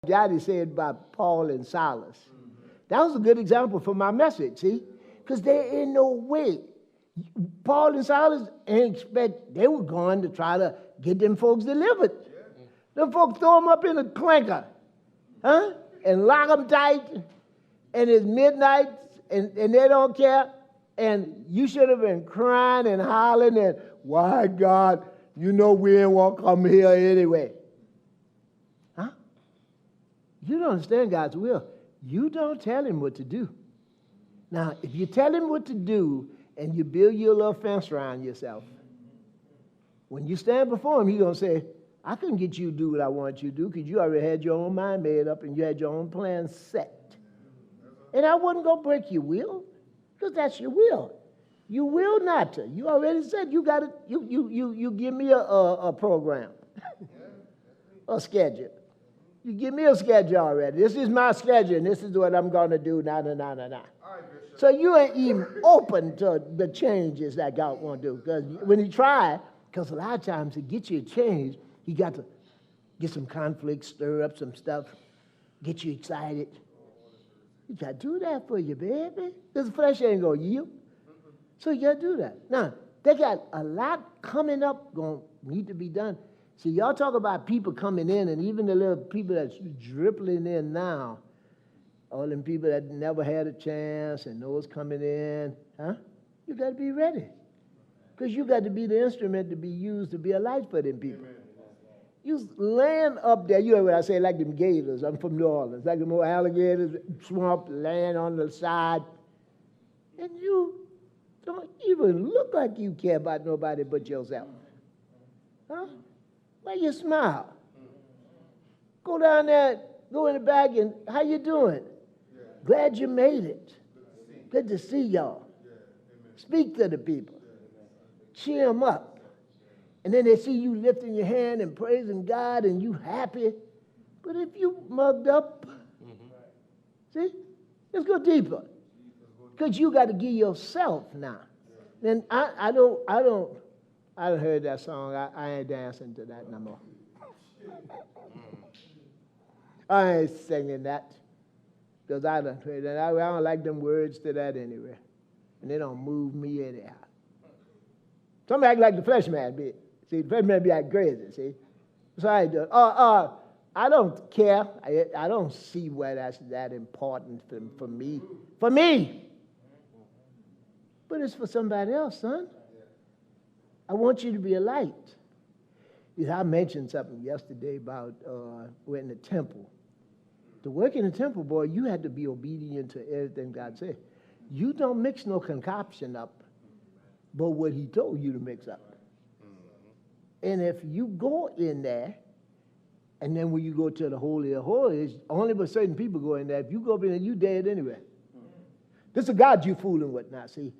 Johnny said about Paul and Silas. That was a good example for my message, see? Because there ain't no way. Paul and Silas ain't expect, they were going to try to get them folks delivered. Them folks throw them up in a clinker, huh? And lock them tight, and it's midnight, and they don't care. And you should have been crying and hollering and, why, God, you know we ain't want to come here anyway. Huh? You don't understand God's will. You don't tell him what to do. Now, if you tell him what to do and you build your little fence around yourself, when you stand before him, he's going to say, I couldn't get you to do what I want you to do because you already had your own mind made up and you had your own plan set. And I wasn't going to break your will because that's your will. You will not to. You already said you got to, you give me a program, a schedule. You give me a schedule already. This is my schedule, and this is what I'm going to do. Nah. So you ain't even open to the changes that God want to do. Because when he tried, because a lot of times to get you to change, he got to get some conflict, stir up some stuff, get you excited. You got to do that for you, baby. Because the flesh ain't going to yield. So you got to do that. Now, they got a lot coming up going to need to be done. See, y'all talk about people coming in, and even the little people that's dribbling in now, all them people that never had a chance and those coming in, huh? You got to be ready. Because you got to be the instrument to be used to be a light for them people. Amen. You land up there, you know what I say, like them gators. I'm from New Orleans, like them old alligators, swamp, land on the side. And you don't even look like you care about nobody but yourself. Huh? Why you smile? Go down there, go in the back, and how you doing? Yeah. Glad you made it. Good to see y'all. Yeah. Speak to the people. Cheer them up. And then they see you lifting your hand and praising God and you happy. But if you mugged up, see, let's go deeper. Because you got to give yourself now. Then I heard that song. I ain't dancing to that no more. I ain't singing that. Because I done heard that. I don't like them words to that anyway. And they don't move me anyhow. Some act like the flesh man be. See, the flesh man be like crazy, see. So I do. I don't care. I don't see why that's that important for me. For me! But it's for somebody else, son. I want you to be a light. You know, I mentioned something yesterday about we're in the temple. To work in the temple, boy, you had to be obedient to everything God said. You don't mix no concoction up, but what he told you to mix up. And if you go in there, and then when you go to the Holy of Holies, only but certain people go in there. If you go up in there, you dead anyway. This is a God you fooling with now, see?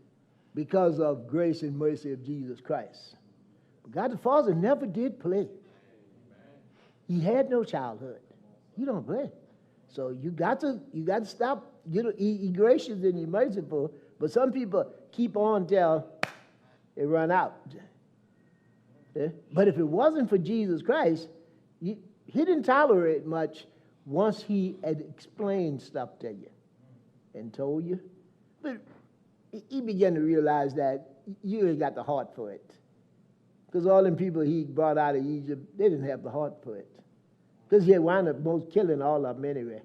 Because of grace and mercy of Jesus Christ. But God the Father never did play. He had no childhood. He don't play. So you got to stop. You know, he gracious and he merciful, but some people keep on till they run out. Yeah? But if it wasn't for Jesus Christ, he didn't tolerate much once he had explained stuff to you and told you. But he began to realize that you ain't got the heart for it. Because all them people he brought out of Egypt, they didn't have the heart for it. Because he had wound up most killing all of them anyway.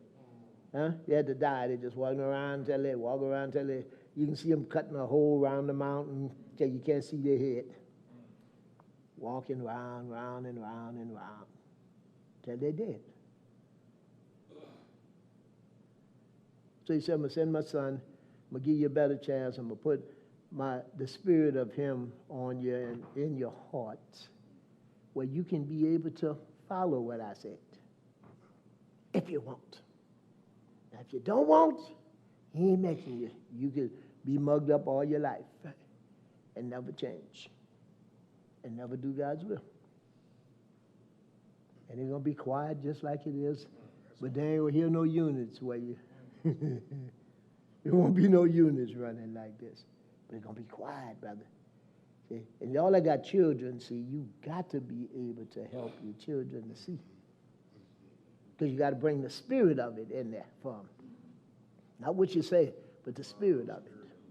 Huh? They had to die. They just walk around until you can see them cutting a hole around the mountain till you can't see their head. Walking round and round till they're dead. So he said, I'm going to send my son. I'm going to give you a better chance. I'm going to put the spirit of him on you and in your heart where you can be able to follow what I said. If you want. Now, if you don't want, he ain't making you. You could be mugged up all your life and never change and never do God's will. And it's going to be quiet just like it is, but there ain't going to hear no units where you... There won't be no units running like this. But it's going to be quiet, brother. See? And y'all that got children, see, you got to be able to help your children to see. Because you got to bring the spirit of it in there for them. Not what you say, but the spirit of it.